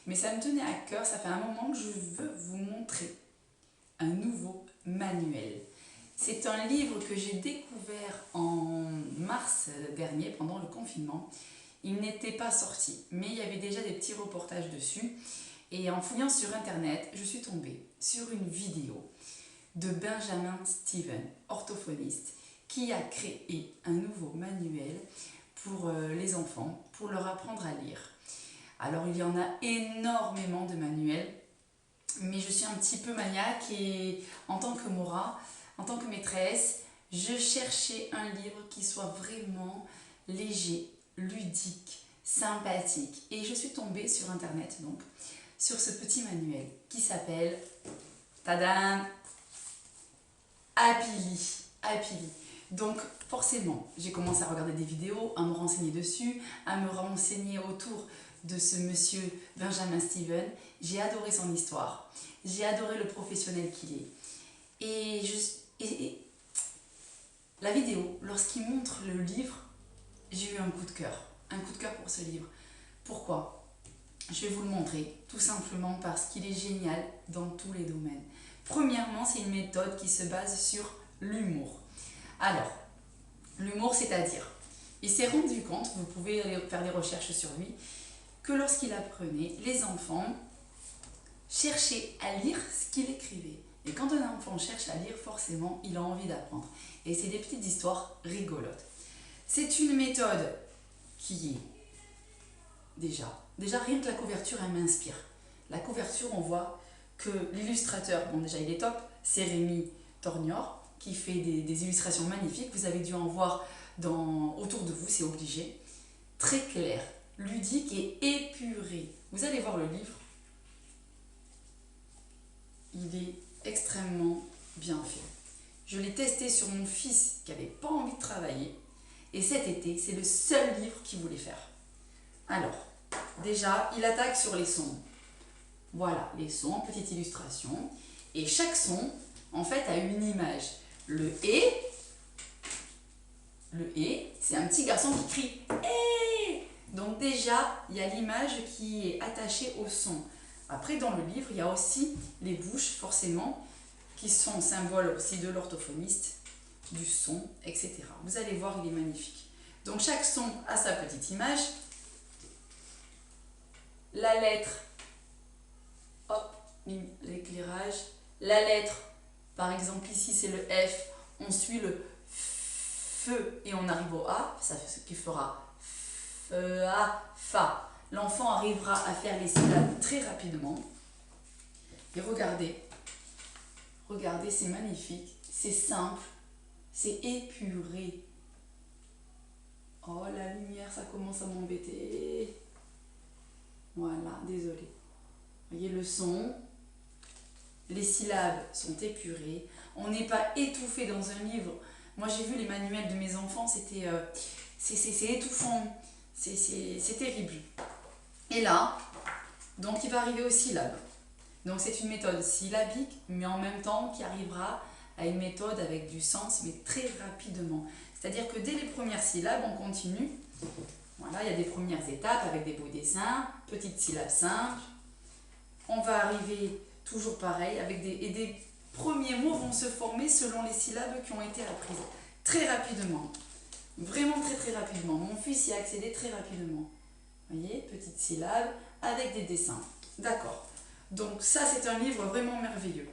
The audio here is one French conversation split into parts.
mais ça me tenait à cœur, ça fait un moment que je veux vous montrer un nouveau manuel. C'est un livre que j'ai découvert en mars dernier, pendant le confinement. Il n'était pas sorti, mais il y avait déjà des petits reportages dessus. Et en fouillant sur internet, je suis tombée sur une vidéo de Benjamin Steven, orthophoniste, qui a créé un nouveau manuel pour les enfants, pour leur apprendre à lire. Alors il y en a énormément de manuels, mais je suis un petit peu maniaque et en tant que Mora, en tant que maîtresse, je cherchais un livre qui soit vraiment léger, ludique, sympathique. Et je suis tombée sur internet donc sur ce petit manuel qui s'appelle tadam, Happily. Happily. Donc forcément, j'ai commencé à regarder des vidéos, à me renseigner dessus, à me renseigner autour de ce monsieur Benjamin Steven. J'ai adoré son histoire, j'ai adoré le professionnel qu'il est. Et la vidéo, lorsqu'il montre le livre, j'ai eu un coup de cœur pour ce livre. Pourquoi? Je vais vous le montrer, tout simplement parce qu'il est génial dans tous les domaines. Premièrement, c'est une méthode qui se base sur l'humour. Alors, l'humour, c'est-à-dire, il s'est rendu compte, vous pouvez aller faire des recherches sur lui, que lorsqu'il apprenait, les enfants cherchaient à lire ce qu'il écrivait. Et quand un enfant cherche à lire, forcément, il a envie d'apprendre. Et c'est des petites histoires rigolotes. C'est une méthode qui est déjà rien que la couverture, elle m'inspire. La couverture, on voit que l'illustrateur, bon déjà il est top, c'est Rémi Tornior, qui fait des illustrations magnifiques. Vous avez dû en voir autour de vous, c'est obligé. Très clair, ludique et épuré. Vous allez voir le livre. Il est extrêmement bien fait. Je l'ai testé sur mon fils qui n'avait pas envie de travailler. Et cet été, c'est le seul livre qu'il voulait faire. Alors, déjà, il attaque sur les sons. Voilà, les sons, petite illustration. Et chaque son, en fait, a une image. Le et, c'est un petit garçon qui crie « Eh !» Donc déjà, il y a l'image qui est attachée au son. Après, dans le livre, il y a aussi les bouches, forcément, qui sont symboles aussi de l'orthophoniste, du son, etc. Vous allez voir, il est magnifique. Donc chaque son a sa petite image. La lettre, hop, l'éclairage. La lettre, par exemple ici c'est le F, on suit le feu et on arrive au A, ça fait ce qui fera fa, fa. L'enfant arrivera à faire les syllabes très rapidement. Et regardez, c'est magnifique, c'est simple, c'est épuré. Oh la lumière, ça commence à m'embêter. Voilà, désolé. Vous voyez le son, les syllabes sont épurées, on n'est pas étouffé dans un livre. Moi j'ai vu les manuels de mes enfants, c'était c'est étouffant, c'est terrible. Et là, donc il va arriver aux syllabes. Donc c'est une méthode syllabique, mais en même temps qui arrivera à une méthode avec du sens, mais très rapidement. C'est-à-dire que dès les premières syllabes, on continue. Voilà, il y a des premières étapes avec des beaux dessins, petites syllabes simples. On va arriver toujours pareil, avec des premiers mots vont se former selon les syllabes qui ont été apprises. Très rapidement. Vraiment très rapidement. Mon fils y a accédé très rapidement. Vous voyez, petites syllabes avec des dessins. D'accord. Donc ça, c'est un livre vraiment merveilleux.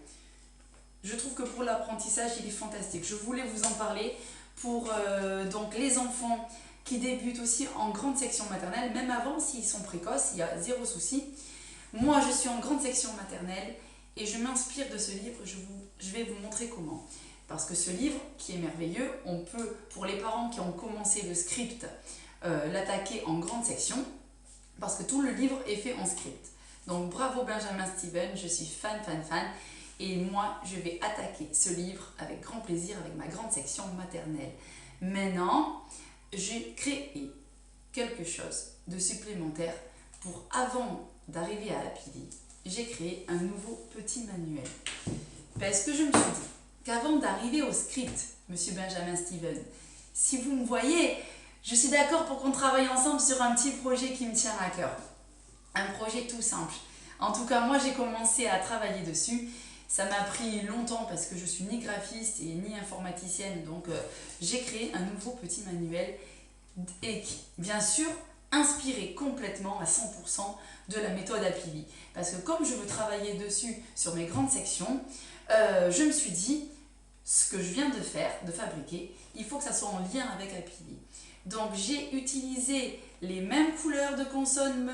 Je trouve que pour l'apprentissage, il est fantastique. Je voulais vous en parler pour donc les enfants qui débutent aussi en grande section maternelle, même avant s'ils sont précoces, il y a zéro souci. Moi, je suis en grande section maternelle et je m'inspire de ce livre, je vais vous montrer comment. Parce que ce livre, qui est merveilleux, on peut, pour les parents qui ont commencé le script, l'attaquer en grande section, parce que tout le livre est fait en script. Donc bravo Benjamin Steven, je suis fan. Et moi, je vais attaquer ce livre avec grand plaisir, avec ma grande section maternelle. Maintenant, j'ai créé quelque chose de supplémentaire pour, avant d'arriver à Happily, j'ai créé un nouveau petit manuel. Parce que je me suis dit qu'avant d'arriver au script, monsieur Benjamin Steven, si vous me voyez, je suis d'accord pour qu'on travaille ensemble sur un petit projet qui me tient à cœur. un projet tout simple. En tout cas, moi j'ai commencé à travailler dessus. Ça m'a pris longtemps parce que je suis ni graphiste et ni informaticienne, donc j'ai créé un nouveau petit manuel et qui, bien sûr, inspiré complètement à 100% de la méthode Apili. Parce que comme je veux travailler dessus sur mes grandes sections, je me suis dit, ce que je viens de faire, de fabriquer, il faut que ça soit en lien avec Apili. Donc j'ai utilisé les mêmes couleurs de consonnes,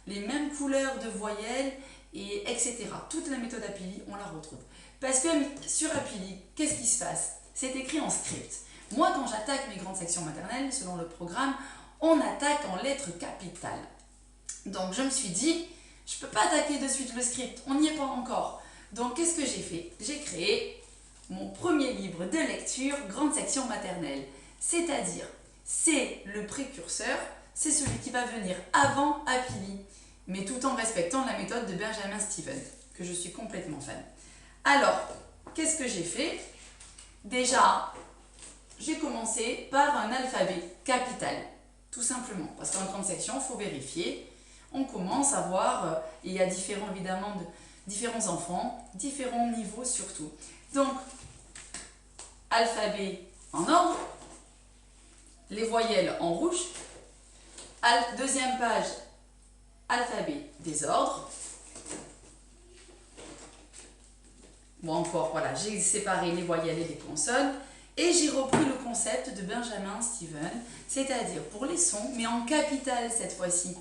les mêmes couleurs de voyelles, et etc. Toute la méthode Apili, on la retrouve. Parce que sur Apili, qu'est-ce qui se passe? C'est écrit en script. Moi, quand j'attaque mes grandes sections maternelles, selon le programme, on attaque en lettres capitales. Donc je me suis dit, je ne peux pas attaquer de suite le script, on n'y est pas encore. Donc qu'est-ce que j'ai fait? J'ai créé mon premier livre de lecture, grande section maternelle. C'est-à-dire, c'est le précurseur, c'est celui qui va venir avant Apili, mais tout en respectant la méthode de Benjamin Steven, que je suis complètement fan. Alors, qu'est-ce que j'ai fait? Déjà, j'ai commencé par un alphabet capital, tout simplement, parce qu'en grande section, il faut vérifier. On commence à voir, il y a différents enfants, différents niveaux surtout. Donc, alphabet en ordre, les voyelles en rouge, deuxième page, alphabet désordre. Bon, encore, voilà, j'ai séparé les voyelles et les consonnes. Et j'ai repris le concept de Benjamin Steven, c'est-à-dire pour les sons, mais en capital cette fois-ci.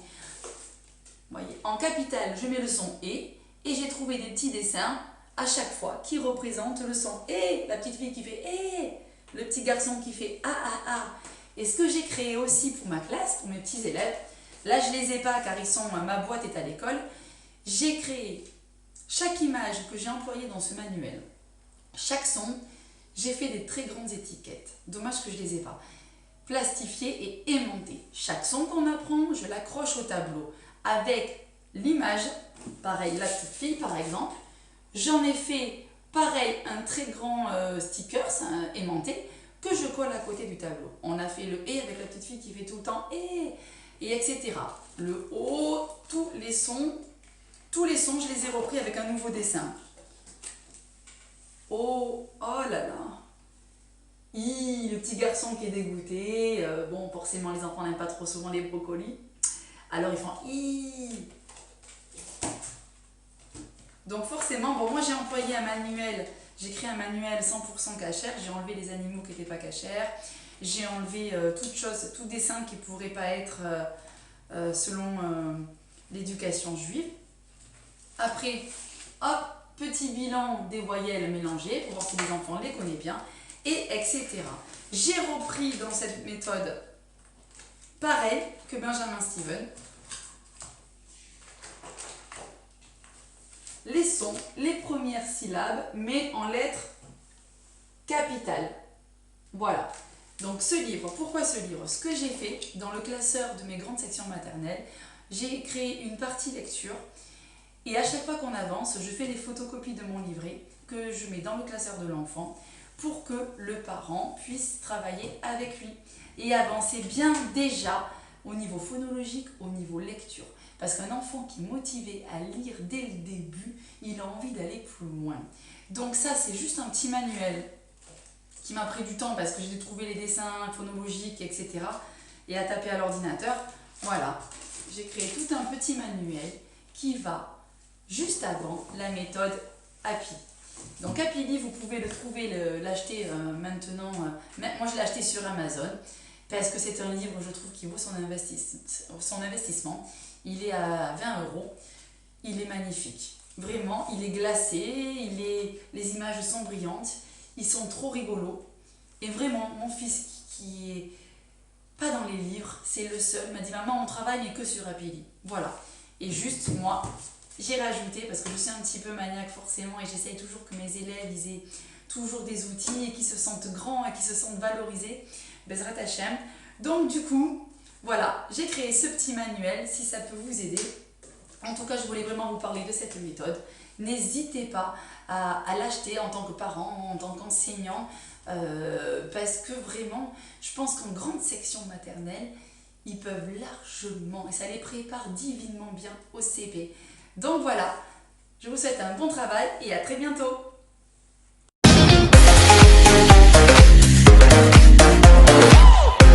Voyez, en capital, je mets le son et j'ai trouvé des petits dessins à chaque fois qui représentent le son et, la petite fille qui fait et, le petit garçon qui fait a. Et ce que j'ai créé aussi pour ma classe, pour mes petits élèves, là je les ai pas car ma boîte est à l'école, j'ai créé chaque image que j'ai employée dans ce manuel, chaque son, j'ai fait des très grandes étiquettes. Dommage que je ne les ai pas. Plastifiées et aimantées. Chaque son qu'on apprend, je l'accroche au tableau avec l'image. Pareil, la petite fille par exemple. J'en ai fait pareil un très grand sticker aimanté que je colle à côté du tableau. On a fait le et avec la petite fille qui fait tout le temps et etc. Le o, tous les sons, je les ai repris avec un nouveau dessin. Oh là là. Le petit garçon qui est dégoûté. Bon, forcément, les enfants n'aiment pas trop souvent les brocolis. Alors, ils font I. Donc, forcément, bon, moi, j'ai employé un manuel. J'ai créé un manuel 100% cachère. J'ai enlevé les animaux qui n'étaient pas cachères. J'ai enlevé tout dessin qui ne pourrait pas être selon l'éducation juive. Après, hop, petit bilan des voyelles mélangées pour voir si les enfants les connaissent bien, et etc. J'ai repris dans cette méthode, pareil que Benjamin Steven, les sons, les premières syllabes, mais en lettres capitales. Voilà. Donc ce livre, pourquoi ce livre? Ce que j'ai fait dans le classeur de mes grandes sections maternelles, j'ai créé une partie lecture. Et à chaque fois qu'on avance, je fais des photocopies de mon livret que je mets dans le classeur de l'enfant pour que le parent puisse travailler avec lui et avancer bien déjà au niveau phonologique, au niveau lecture. Parce qu'un enfant qui est motivé à lire dès le début, il a envie d'aller plus loin. Donc ça, c'est juste un petit manuel qui m'a pris du temps parce que j'ai trouvé les dessins phonologiques, etc. et à taper à l'ordinateur. Voilà, j'ai créé tout un petit manuel qui va juste avant la méthode Apili. Donc Apili, vous pouvez le trouver, l'acheter maintenant. Moi, je l'ai acheté sur Amazon parce que c'est un livre, je trouve, qui vaut son investissement. Il est à 20 €. Il est magnifique. Vraiment, il est glacé, les images sont brillantes, ils sont trop rigolos. Et vraiment, mon fils qui est pas dans les livres, c'est le seul, m'a dit « Maman, on travaille mais que sur Apili. » Voilà. Et juste, moi, j'ai rajouté, parce que je suis un petit peu maniaque forcément, et j'essaye toujours que mes élèves ils aient toujours des outils et qu'ils se sentent grands et qu'ils se sentent valorisés. Bezrat Hachem. Donc du coup, voilà, j'ai créé ce petit manuel, si ça peut vous aider. En tout cas, je voulais vraiment vous parler de cette méthode. N'hésitez pas à l'acheter en tant que parent, en tant qu'enseignant, parce que vraiment, je pense qu'en grande section maternelle, ils peuvent largement, et ça les prépare divinement bien au CP. Donc voilà, je vous souhaite un bon travail et à très bientôt.